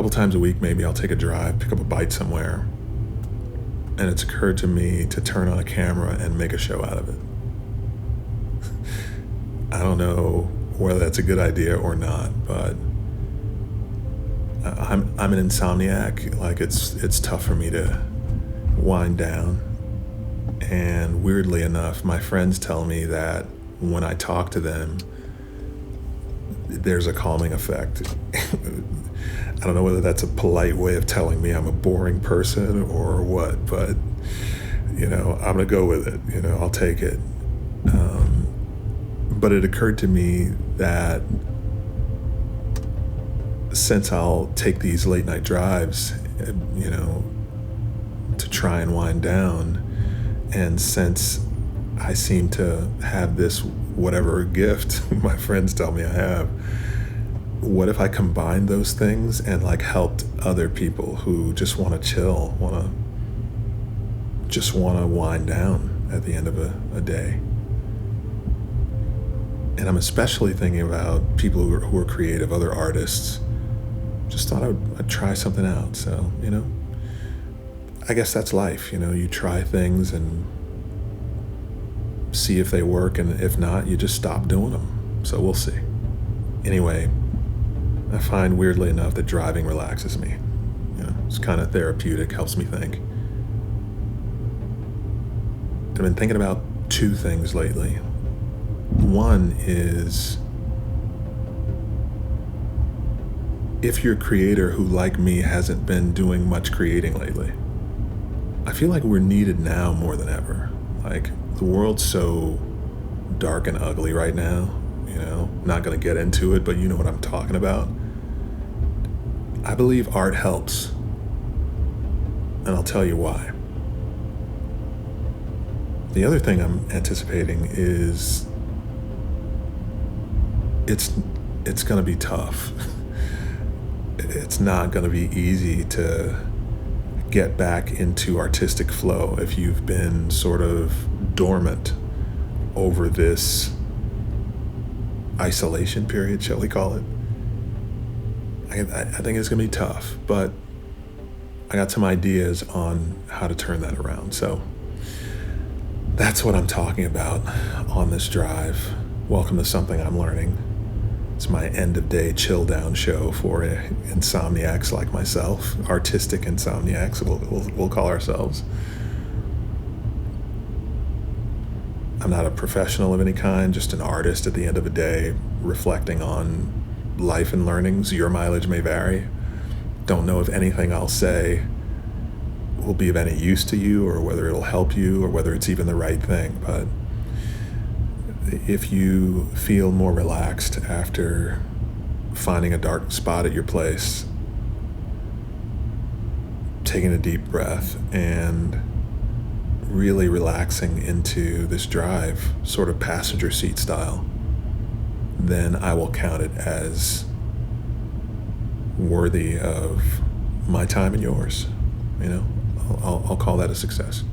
couple times a week, maybe I'll take a drive, pick up a bite somewhere, and it's occurred to me to turn on a camera and make a show out of it. I don't know whether that's a good idea or not, but I'm an insomniac. Like it's tough for me to wind down. And weirdly enough, my friends tell me that when I talk to them, there's a calming effect. I don't know whether that's a polite way of telling me I'm a boring person or what, but I'm gonna go with it. I'll take it. But it occurred to me that since I'll take these late night drives, to try and wind down, and since I seem to have this whatever gift my friends tell me I have, what if I combined those things and helped other people who just want to chill, want to wind down at the end of a day? And I'm especially thinking about people who are creative, other artists. Just thought I'd try something out. So, I guess that's life. You try things and see if they work, and if not, you just stop doing them. So we'll see. Anyway, I find weirdly enough that driving relaxes me. It's kind of therapeutic, helps me think. I've been thinking about two things lately. One is, if you're a creator who, like me, hasn't been doing much creating lately, I feel like we're needed now more than ever. The world's so dark and ugly right now, not gonna get into it, but you know what I'm talking about. I believe art helps, and I'll tell you why. The other thing I'm anticipating is it's gonna be tough. It's not gonna be easy to get back into artistic flow if you've been sort of dormant over this isolation period, shall we call it. I think it's gonna be tough, but I got some ideas on how to turn that around. So that's what I'm talking about on this drive. Welcome to Something I'm Learning. It's my end of day chill down show for insomniacs like myself, artistic insomniacs, we'll call ourselves. I'm not a professional of any kind, just an artist at the end of the day, reflecting on life and learnings. Your mileage may vary. Don't know if anything I'll say will be of any use to you, or whether it'll help you, or whether it's even the right thing. But if you feel more relaxed after finding a dark spot at your place, taking a deep breath and really relaxing into this drive, sort of passenger seat style, then I will count it as worthy of my time and yours. I'll call that a success.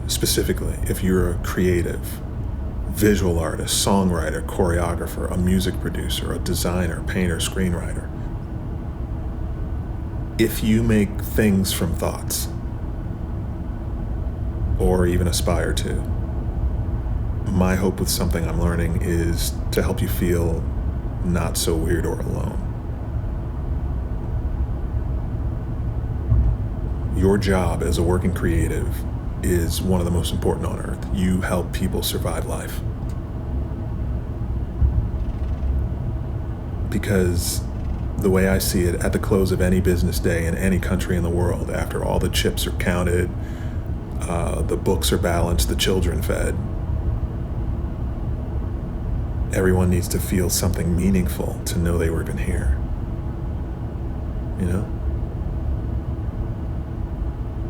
Specifically, if you're a creative, visual artist, songwriter, choreographer, a music producer, a designer, painter, screenwriter, if you make things from thoughts, or even aspire to, my hope with Something I'm Learning is to help you feel not so weird or alone. Your job as a working creative is one of the most important on earth. You help people survive life. Because the way I see it, at the close of any business day in any country in the world, after all the chips are counted, The books are balanced, the children fed. Everyone needs to feel something meaningful to know they were even here. You know?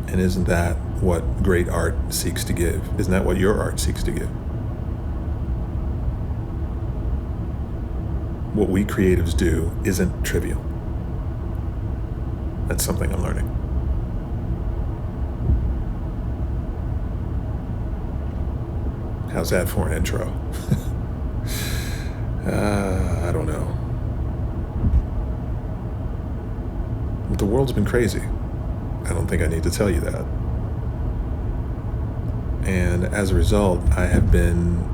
And isn't that what great art seeks to give? Isn't that what your art seeks to give? What we creatives do isn't trivial. That's something I'm learning. How's that for an intro? I don't know. But the world's been crazy. I don't think I need to tell you that. And as a result, I have been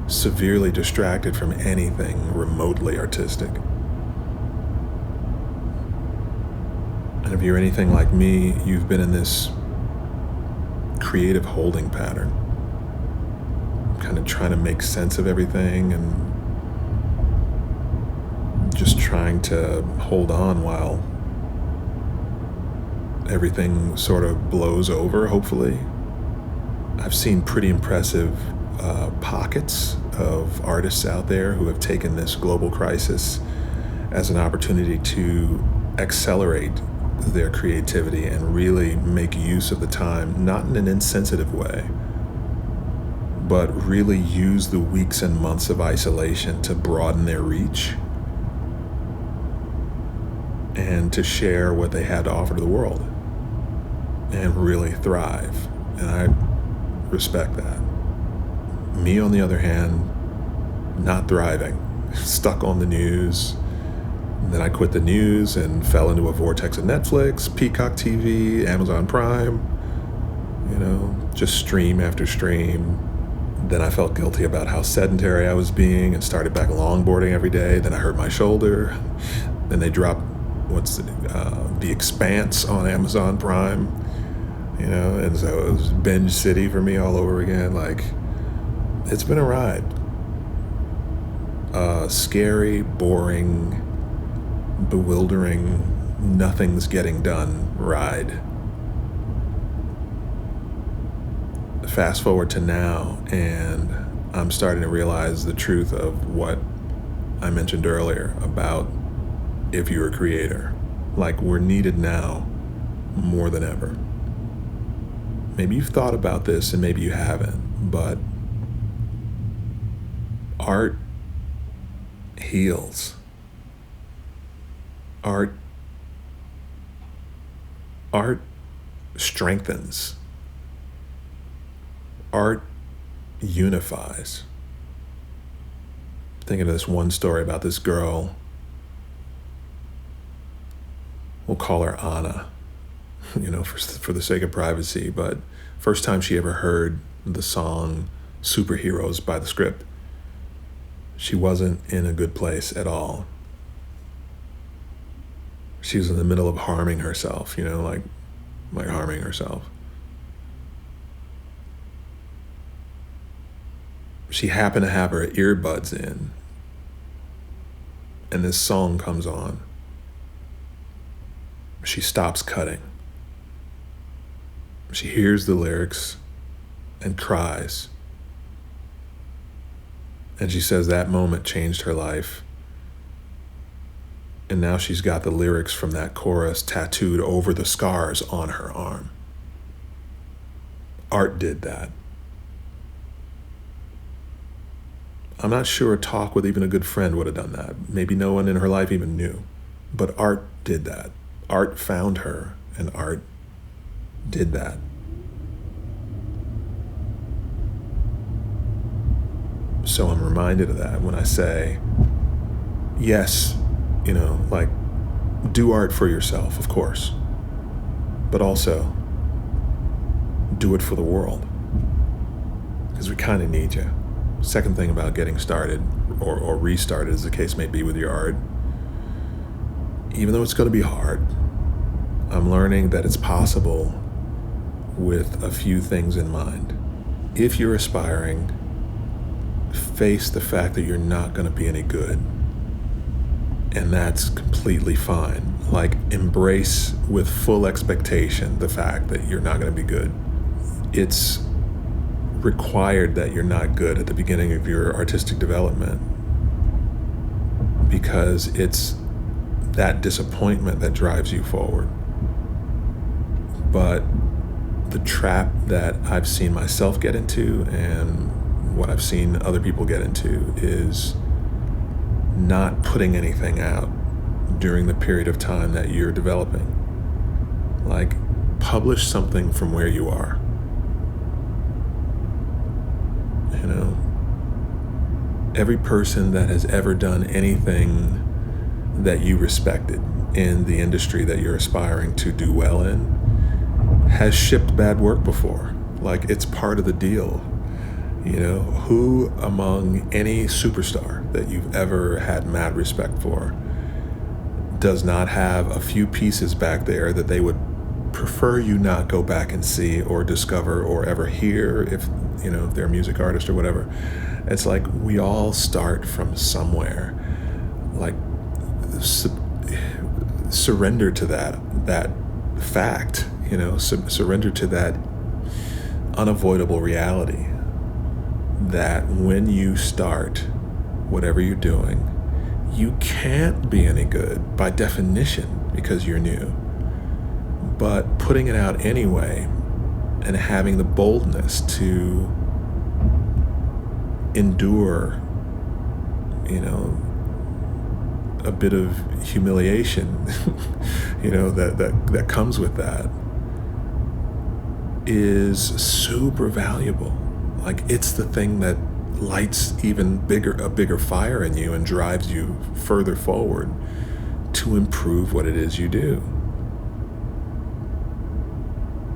severely distracted from anything remotely artistic. And if you're anything like me, you've been in this creative holding pattern, kind of trying to make sense of everything and just trying to hold on while everything sort of blows over, hopefully. I've seen pretty impressive pockets of artists out there who have taken this global crisis as an opportunity to accelerate their creativity and really make use of the time, not in an insensitive way, but really use the weeks and months of isolation to broaden their reach and to share what they had to offer to the world and really thrive. And I respect that. Me, on the other hand, not thriving, stuck on the news. And then I quit the news and fell into a vortex of Netflix, Peacock TV, Amazon Prime, just stream after stream. Then I felt guilty about how sedentary I was being and started back longboarding every day. Then I hurt my shoulder. Then they dropped The Expanse on Amazon Prime, and so it was binge city for me all over again. Like, it's been a ride. Scary, boring, bewildering, nothing's getting done ride. Fast forward to now, and I'm starting to realize the truth of what I mentioned earlier about if you're a creator. Like, we're needed now more than ever. Maybe you've thought about this and maybe you haven't, but art heals. Art strengthens. Art unifies. Thinking of this one story about this girl. We'll call her Anna, for the sake of privacy, but first time she ever heard the song Superheroes by The Script, she wasn't in a good place at all. She was in the middle of harming herself, like harming herself. She happened to have her earbuds in, and this song comes on. She stops cutting. She hears the lyrics and cries. And she says that moment changed her life. And now she's got the lyrics from that chorus tattooed over the scars on her arm. Art did that. I'm not sure a talk with even a good friend would have done that. Maybe no one in her life even knew. But art did that. Art found her, and art did that. So I'm reminded of that when I say, yes, do art for yourself, of course, but also do it for the world, because we kind of need you. Second thing about getting started or restarted, as the case may be with your art, even though it's going to be hard, I'm learning that it's possible with a few things in mind. If you're aspiring, face the fact that you're not going to be any good. And that's completely fine. Like, embrace with full expectation the fact that you're not going to be good. it's required that you're not good at the beginning of your artistic development, because it's that disappointment that drives you forward. But the trap that I've seen myself get into and what I've seen other people get into is not putting anything out during the period of time that you're developing. Like, publish something from where you are. You know, every person that has ever done anything that you respected in the industry that you're aspiring to do well in has shipped bad work before. Like, it's part of the deal. You know, who among any superstar that you've ever had mad respect for does not have a few pieces back there that they would prefer you not go back and see or discover or ever hear, if you know, if they're a music artist or whatever? It's like, we all start from somewhere. Like, surrender to that fact, you know, surrender to that unavoidable reality that when you start whatever you're doing, you can't be any good by definition because you're new. But putting it out anyway and having the boldness to endure, you know, a bit of humiliation, you know, that comes with that, is super valuable. Like, it's the thing that lights even a bigger fire in you and drives you further forward to improve what it is you do.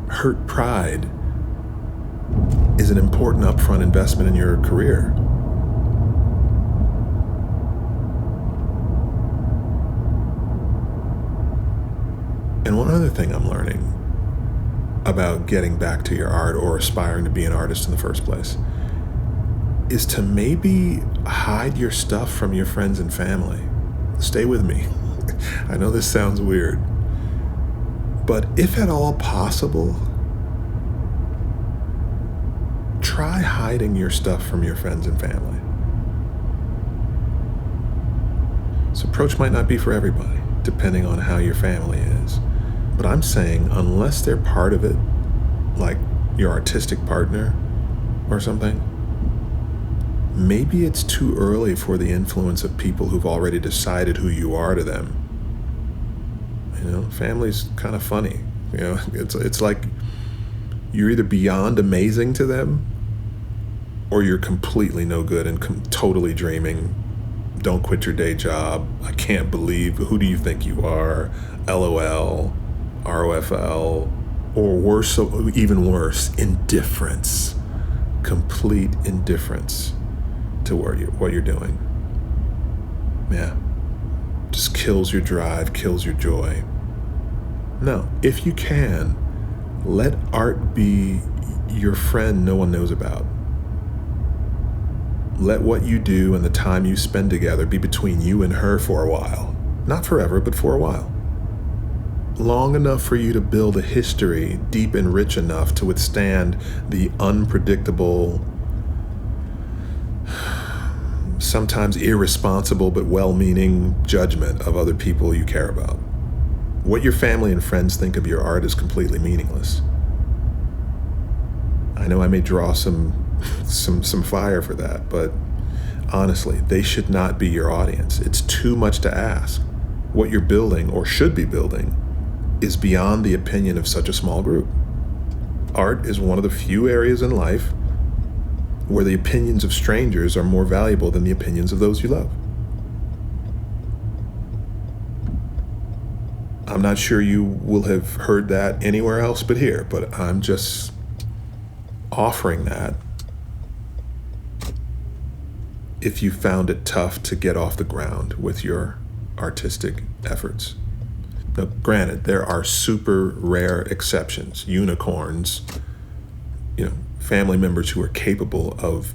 Hurt pride is an important upfront investment in your career. And one other thing I'm learning about getting back to your art or aspiring to be an artist in the first place is to maybe hide your stuff from your friends and family. Stay with me. I know this sounds weird, but if at all possible, try hiding your stuff from your friends and family. This approach might not be for everybody, depending on how your family is. But I'm saying, unless they're part of it, like your artistic partner or something, maybe it's too early for the influence of people who've already decided who you are to them. You know, family's kind of funny. You know, it's like you're either beyond amazing to them or you're completely no good and totally dreaming. Don't quit your day job. I can't believe, who do you think you are? LOL, ROFL, or worse, even worse, indifference. Complete indifference to what you're doing. Yeah. Just kills your drive, kills your joy. No, if you can, let art be your friend no one knows about. Let what you do and the time you spend together be between you and her for a while. Not forever, but for a while. Long enough for you to build a history deep and rich enough to withstand the unpredictable, sometimes irresponsible but well-meaning judgment of other people you care about. What your family and friends think of your art is completely meaningless. I know I may draw some fire for that, but honestly, they should not be your audience. It's too much to ask. What you're building, or should be building, is beyond the opinion of such a small group. Art is one of the few areas in life where the opinions of strangers are more valuable than the opinions of those you love. I'm not sure you will have heard that anywhere else but here, but I'm just offering that if you found it tough to get off the ground with your artistic efforts. Now, granted, there are super rare exceptions, unicorns, you know, family members who are capable of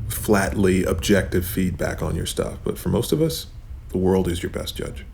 flatly objective feedback on your stuff. But for most of us, the world is your best judge.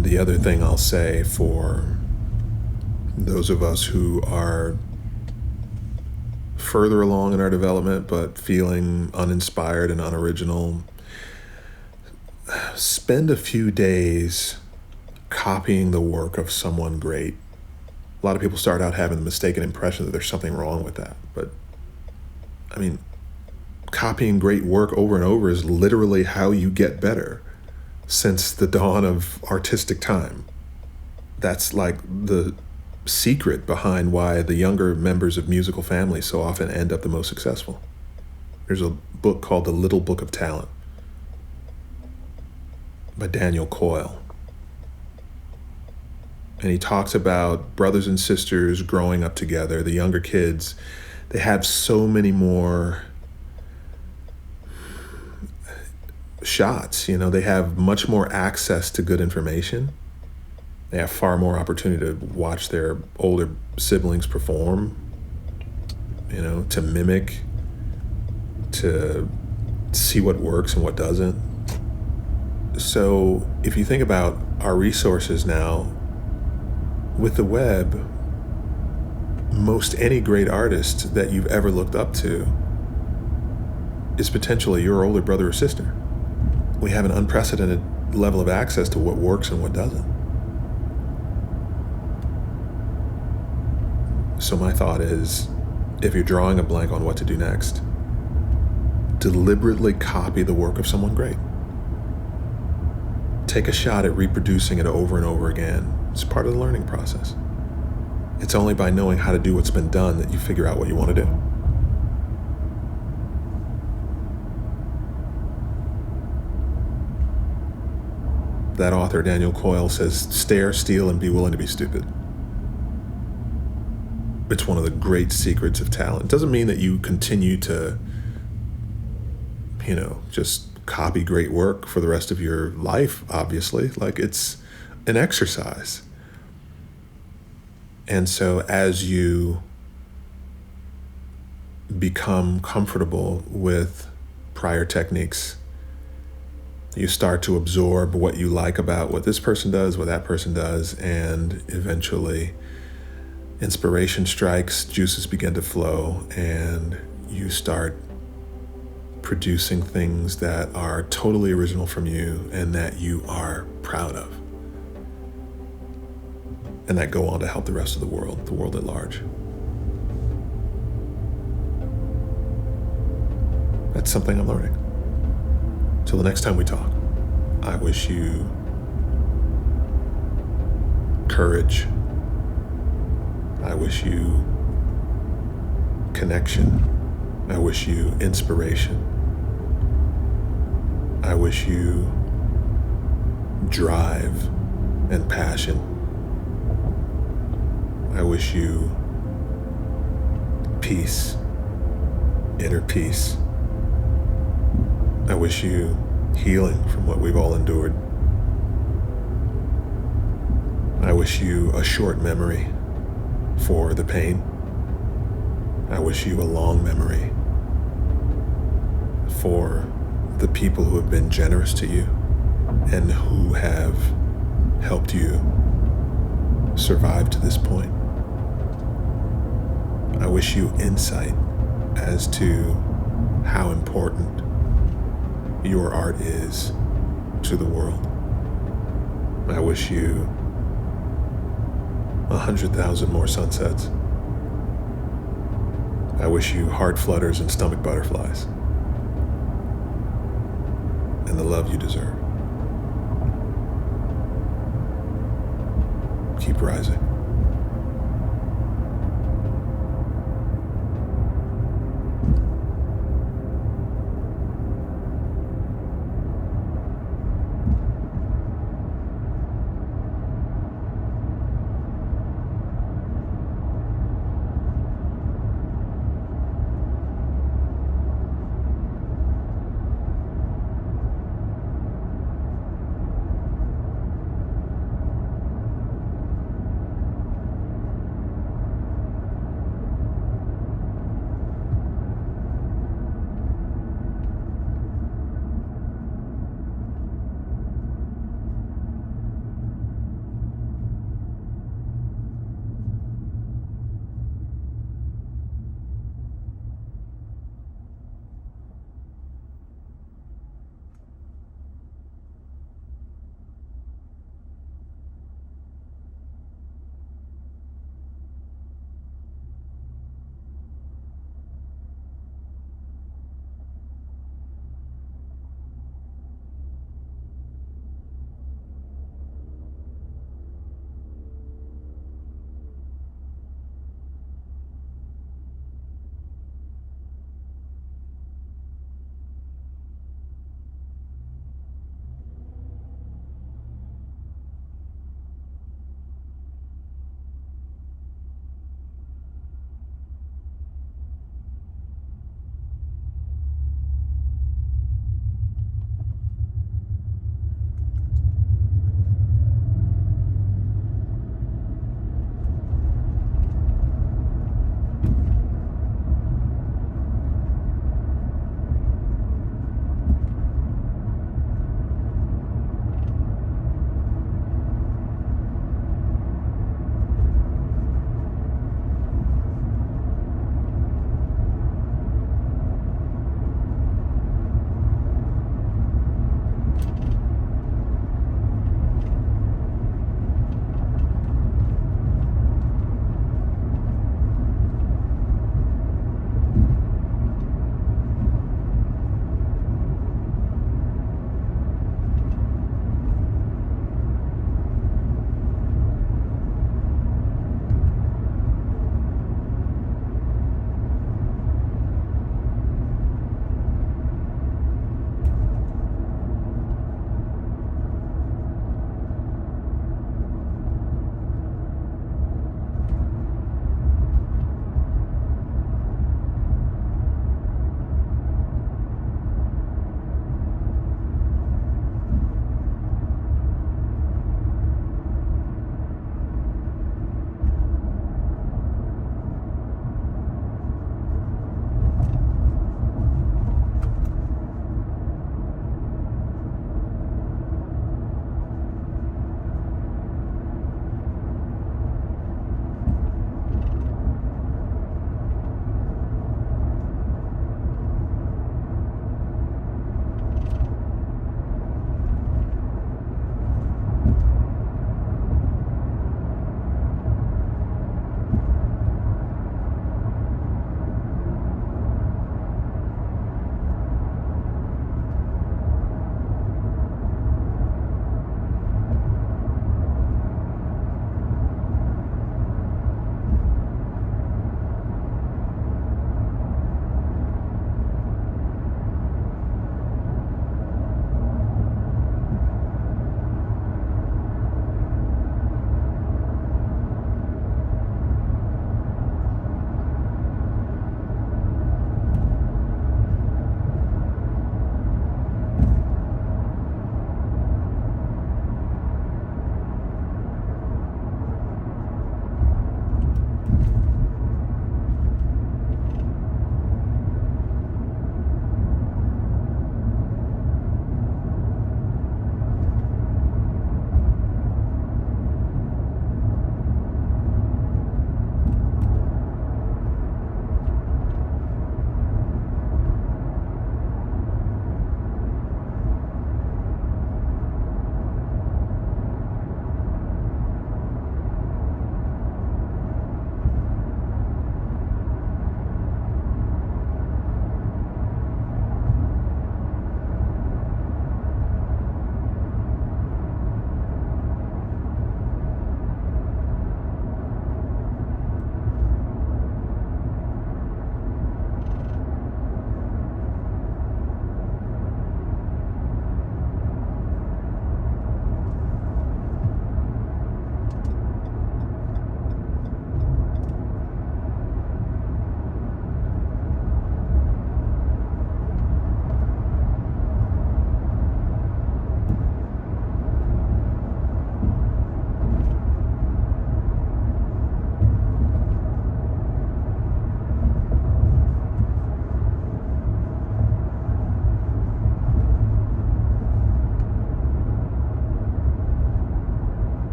And the other thing I'll say for those of us who are further along in our development but feeling uninspired and unoriginal, spend a few days copying the work of someone great. A lot of people start out having the mistaken impression that there's something wrong with that. But, I mean, copying great work over and over is literally how you get better since the dawn of artistic time. That's like the secret behind why the younger members of musical families so often end up the most successful. There's a book called The Little Book of Talent by Daniel Coyle. And he talks about brothers and sisters growing up together. The younger kids, they have so many more shots. They have much more access to good information. They have far more opportunity to watch their older siblings perform, to mimic, to see what works and what doesn't. So if you think about our resources now, with the web, most any great artist that you've ever looked up to is potentially your older brother or sister. We have an unprecedented level of access to what works and what doesn't. So my thought is, if you're drawing a blank on what to do next, deliberately copy the work of someone great. Take a shot at reproducing it over and over again. It's part of the learning process. It's only by knowing how to do what's been done that you figure out what you want to do. That author, Daniel Coyle, says, stare, steal, and be willing to be stupid. It's one of the great secrets of talent. It doesn't mean that you continue to, just copy great work for the rest of your life, obviously. Like, it's an exercise. And so as you become comfortable with prior techniques, you start to absorb what you like about what this person does, what that person does, and eventually inspiration strikes, juices begin to flow, and you start producing things that are totally original from you and that you are proud of, and that go on to help the rest of the world at large. That's something I'm learning. Till the next time we talk, I wish you courage. I wish you connection. I wish you inspiration. I wish you drive and passion. I wish you peace, inner peace. I wish you healing from what we've all endured. I wish you a short memory for the pain. I wish you a long memory for the people who have been generous to you and who have helped you survive to this point. I wish you insight as to how important your art is to the world. I wish you 100,000 more sunsets. I wish you heart flutters and stomach butterflies, and the love you deserve. Keep rising.